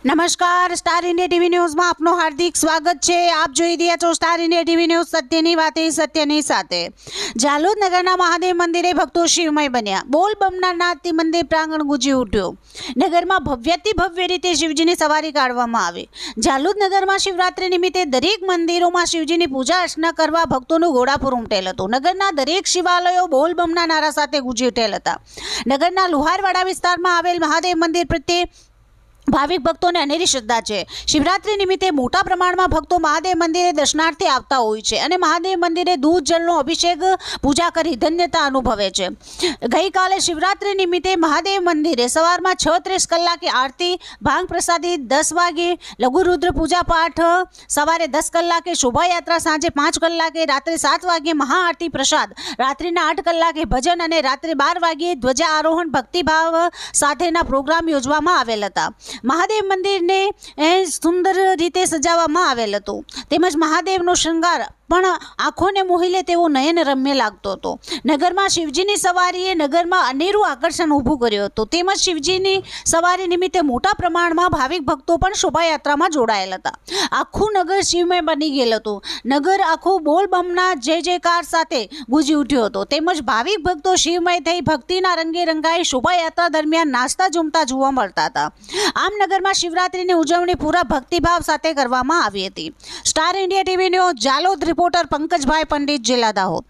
નમસ્કાર, star India TV ન્યૂઝમાં આપનું હાર્દિક સ્વાગત છે। આપ જોઈ રહ્યા છો સ્ટાર ઇન્ડિયા ટીવી ન્યૂઝ, સત્યની વાતે સત્યની સાથે। જાલોદ નગરના મહાદેવ મંદિરે ભક્તો શિવમય બન્યા। બોલ બમના નાદથી મંદિર પ્રાંગણ ગુંજી ઉઠ્યું। નગરમાં ભવ્યથી ભવ્ય રીતે શિવજીની સવારી કાઢવામાં આવી। જાલોદ નગરમાં શિવરાત્રી નિમિત્તે દરેક મંદિરોમાં શિવજીની પૂજા અર્ચના કરવા ભક્તોનું ઘોડાપુર ઉમટેલ હતું। નગરના દરેક શિવાલયો બોલ બમના નારા સાથે ગુંજી ઉઠેલ હતા। નગરના લુહારવાડા વિસ્તારમાં આવેલ મહાદેવ મંદિર પ્રત્યે ભાવિક ભક્તોને અનેરી શ્રદ્ધા છે। શિવરાત્રી નિમિત્તે મોટા પ્રમાણમાં ભક્તો મહાદેવ મંદિરે દર્શનાર્થે આવતા હોય છે અને મહાદેવ મંદિરે દૂધ જળનો અભિષેક પૂજા કરી ધન્યતા અનુભવે છે। ગઈકાલે શિવરાત્રી નિમિત્તે મહાદેવ મંદિરે સવારમાં 6:30 કલાકે આરતી, ભાંગ પ્રસાદી, 10 વાગે લઘુરુદ્ર પૂજા પાઠ, સવારે 10 કલાકે શોભાયાત્રા, સાંજે 5 કલાકે, રાત્રે 7 વાગે મહાઆરતી પ્રસાદ, રાત્રિના 8 કલાકે ભજન અને રાત્રે 12 વાગે ધ્વજા આરોહણ ભક્તિભાવ સાથેના પ્રોગ્રામ યોજવામાં આવેલ હતા। મહાદેવ મંદિરને સુંદર રીતે સજાવવામાં આવેલ હતું તેમજ મહાદેવનો શૃંગાર પણ આંખોને મોહી લે તેવો નયન રમ્ય લાગતો હતો। નગરમાં શિવજીની સવારીએ નગરમાં અનેરું આકર્ષણ ઊભું કર્યું હતું તેમજ શિવજીની સવારી નિમિત્તે મોટા પ્રમાણમાં ભાવિક ભક્તો પણ શોભાયાત્રામાં જોડાયેલ હતા। આખું નગર શિવમય બની ગયેલ હતું। નગર આખું બોલ બમના જય જયકાર સાથે ગુંજી ઉઠ્યો હતો તેમજ ભાવિક ભક્તો શિવમય થઈ ભક્તિના રંગે રંગાઈ શોભાયાત્રા દરમિયાન નાચતા ઝૂમતા જોવા મળતા હતા। આમ નગરમાં શિવરાત્રીની ઉજવણી પૂરા ભક્તિભાવ સાથે કરવામાં આવી હતી। Star India TV news Jhalod reporter Pankajbhai Pandit, જિલ્લા દાહોદ।